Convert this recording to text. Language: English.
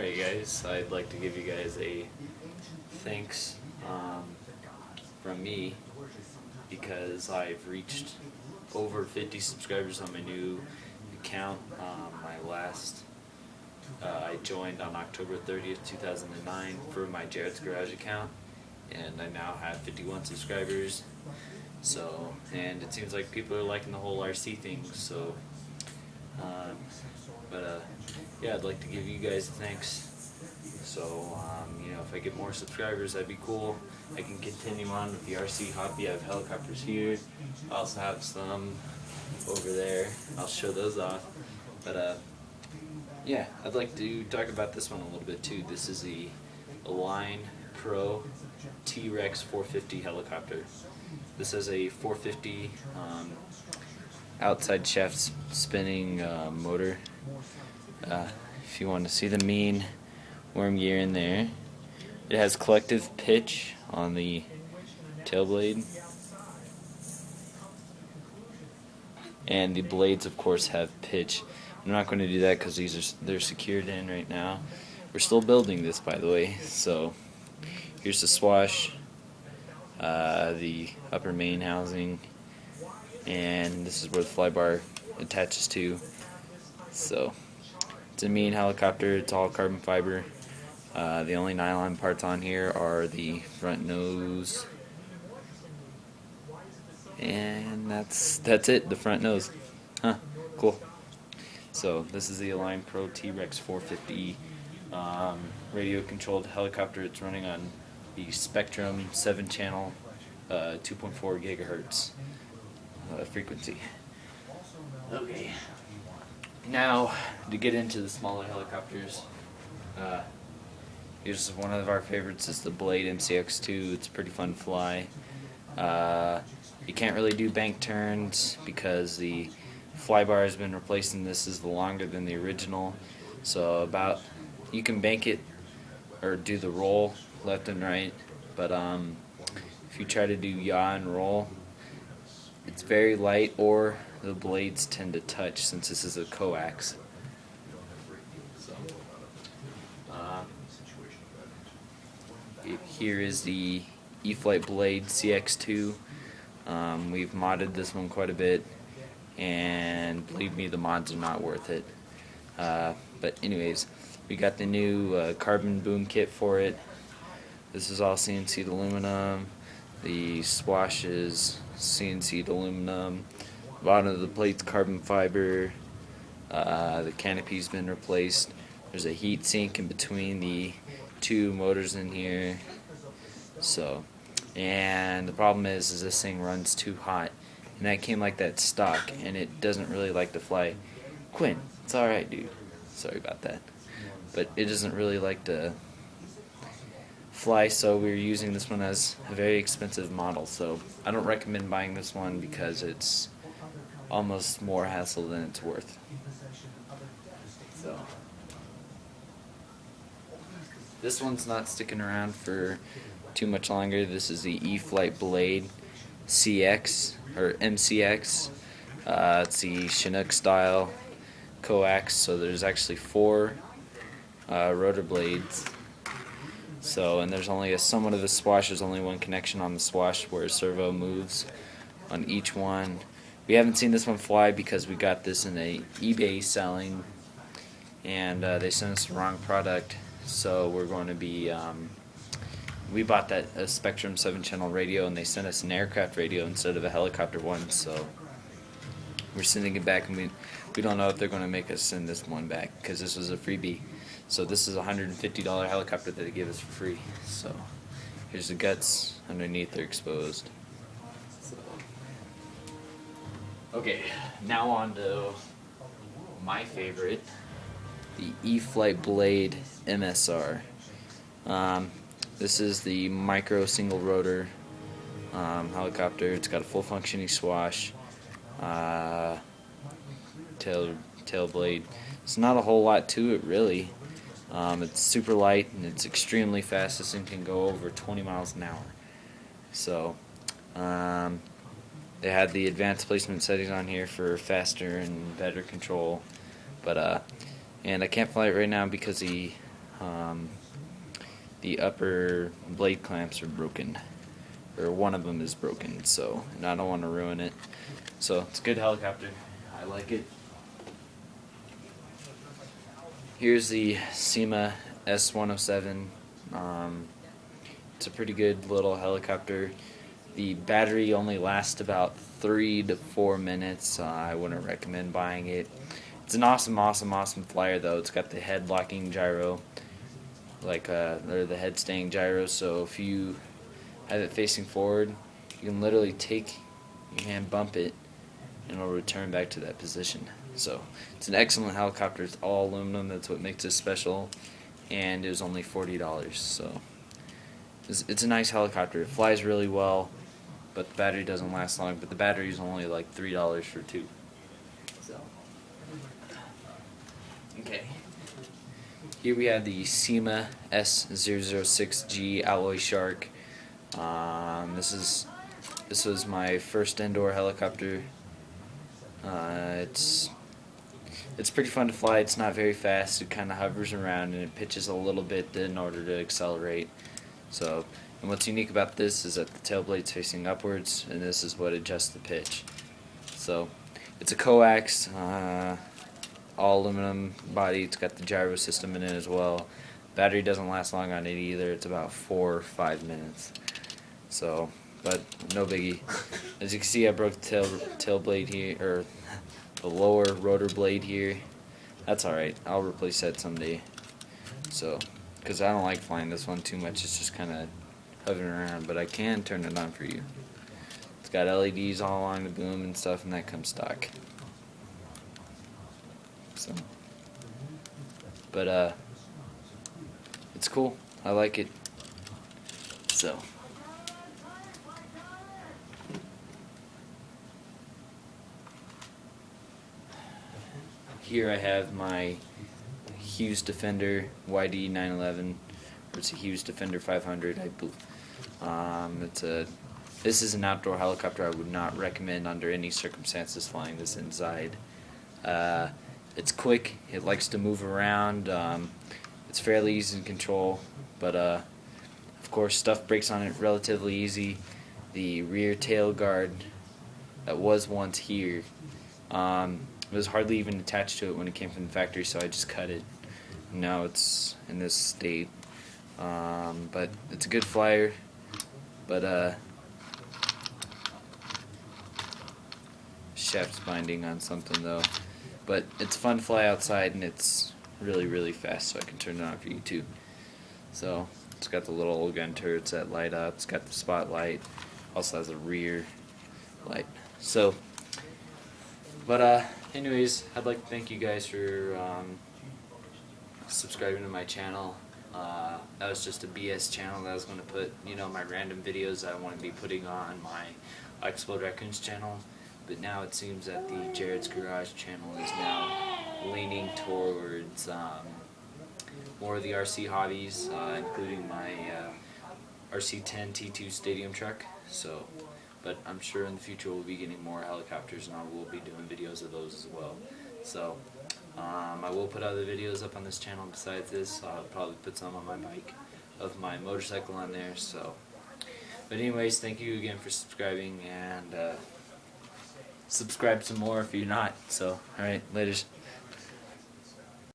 Alright guys, I'd like to give you guys a thanks from me because I've reached over 50 subscribers on my new account. I joined on October 30th, 2009 for my Jared's Garage account, and I now have 51 subscribers. So, and it seems like people are liking the whole RC thing, so yeah, I'd like to give you guys thanks. So, if I get more subscribers, that'd be cool. I can continue on with the RC hobby. I have helicopters here. I also have some over there. I'll show those off. But, yeah, I'd like to talk about this one a little bit too. This is the Align Pro T-Rex 450 helicopter. This has a 450 outside shaft spinning motor. If you want to see the mean worm gear in there, it has collective pitch on the tail blade, and the blades of course have pitch. I'm not going to do that because they're secured in right now. We're still building this, by the way. So here's the swash, the upper main housing, and this is where the flybar attaches to. So it's a mean helicopter. It's all carbon fiber. The only nylon parts on here are the front nose, and that's it. The front nose. Huh? Cool. So this is the Align Pro T-Rex 450 radio-controlled helicopter. It's running on the Spectrum 7-channel 2.4 gigahertz frequency. Okay. Now, to get into the smaller helicopters, here's one of our favorites. It's the Blade MCX2. It's pretty fun to fly. You can't really do bank turns because the flybar has been replaced, and this is longer than the original. So you can bank it or do the roll left and right, but if you try to do yaw and roll, it's very light, or the blades tend to touch since this is a coax. So, here is the E-Flite Blade CX2. We've modded this one quite a bit, and believe me, the mods are not worth it. But anyways, we got the new carbon boom kit for it. This is all CNC'd aluminum. The swash is CNC'd aluminum. The bottom of the plate's carbon fiber. The canopy's been replaced. There's a heat sink in between the two motors in here. So, and the problem is this thing runs too hot. And that came like that stock, and it doesn't really like to fly. Quinn, it's alright, dude. Sorry about that. But it doesn't really like to fly, so we're using this one as a very expensive model. So I don't recommend buying this one because it's almost more hassle than it's worth. So this one's not sticking around for too much longer. This is the E-Flite Blade CX or MCX. It's the Chinook style coax, so there's actually 4 rotor blades. So, and there's only somewhat of a swash. There's only one connection on the swash where a servo moves on each one. We haven't seen this one fly because we got this in a eBay selling, and they sent us the wrong product. So we're going to be we bought that a Spectrum 7-channel radio, and they sent us an aircraft radio instead of a helicopter one. So we're sending it back, and we don't know if they're going to make us send this one back because this was a freebie. So this is a $150 helicopter that they gave us for free. So here's the guts. Underneath they're exposed. So, okay, now on to my favorite, the E-Flite Blade MSR. This is the micro single rotor helicopter. It's got a full functioning swash, tail blade. It's not a whole lot to it really. It's super light and it's extremely fast. This thing can go over 20 miles an hour. So they had the advanced placement settings on here for faster and better control, but and I can't fly it right now because the The upper blade clamps are broken, or one of them is broken, so, and I don't want to ruin it. So it's a good helicopter. I like it. Here's the SEMA S107. It's a pretty good little helicopter. The battery only lasts about 3 to 4 minutes. I wouldn't recommend buying it. It's an awesome flyer though. It's got the head locking gyro, or the head staying gyro. So if you have it facing forward, you can literally take your hand, bump it, and it'll return back to that position. So it's an excellent helicopter. It's all aluminum. That's what makes it special. And it was only $40. So it's a nice helicopter. It flies really well, but the battery doesn't last long. But the battery is only like $3 for two. So okay. Here we have the SEMA S006G Alloy Shark. This was my first indoor helicopter. It's pretty fun to fly. It's not very fast. It kind of hovers around and it pitches a little bit in order to accelerate. So, and what's unique about this is that the tail blade's facing upwards, and this is what adjusts the pitch. So, it's a coax, all aluminum body. It's got the gyro system in it as well. Battery doesn't last long on it either. It's about 4 or 5 minutes. So, but no biggie. As you can see, I broke the tail blade here, or the lower rotor blade here. That's alright. I'll replace that someday. So, because I don't like flying this one too much. It's just kind of hovering around, but I can turn it on for you. It's got LEDs all along the boom and stuff, and that comes stock. So, but it's cool. I like it. So. Here I have my Hughes Defender YD 911, or it's a Hughes Defender 500. This is an outdoor helicopter. I would not recommend under any circumstances flying this inside. It's quick. It likes to move around. It's fairly easy to control, but of course stuff breaks on it relatively easy. The rear tail guard that was once here. It was hardly even attached to it when it came from the factory, so I just cut it. Now it's in this state. But it's a good flyer. But shaft's binding on something though. But it's fun to fly outside, and it's really fast, so I can turn it on for you too. So it's got the little gun turrets that light up. It's got the spotlight. Also has a rear light. So, but anyways, I'd like to thank you guys for subscribing to my channel. That was just a BS channel that I was going to put, my random videos that I want to be putting on my Explode Raccoons channel. But now it seems that the Jared's Garage channel is now leaning towards more of the RC hobbies, including my RC10 T2 stadium truck. So, but I'm sure in the future we'll be getting more helicopters, and I will be doing videos of those as well. So, I will put other videos up on this channel besides this. I'll probably put some on my bike of my motorcycle on there. So, but anyways, thank you again for subscribing, and subscribe some more if you're not. So, alright, laters.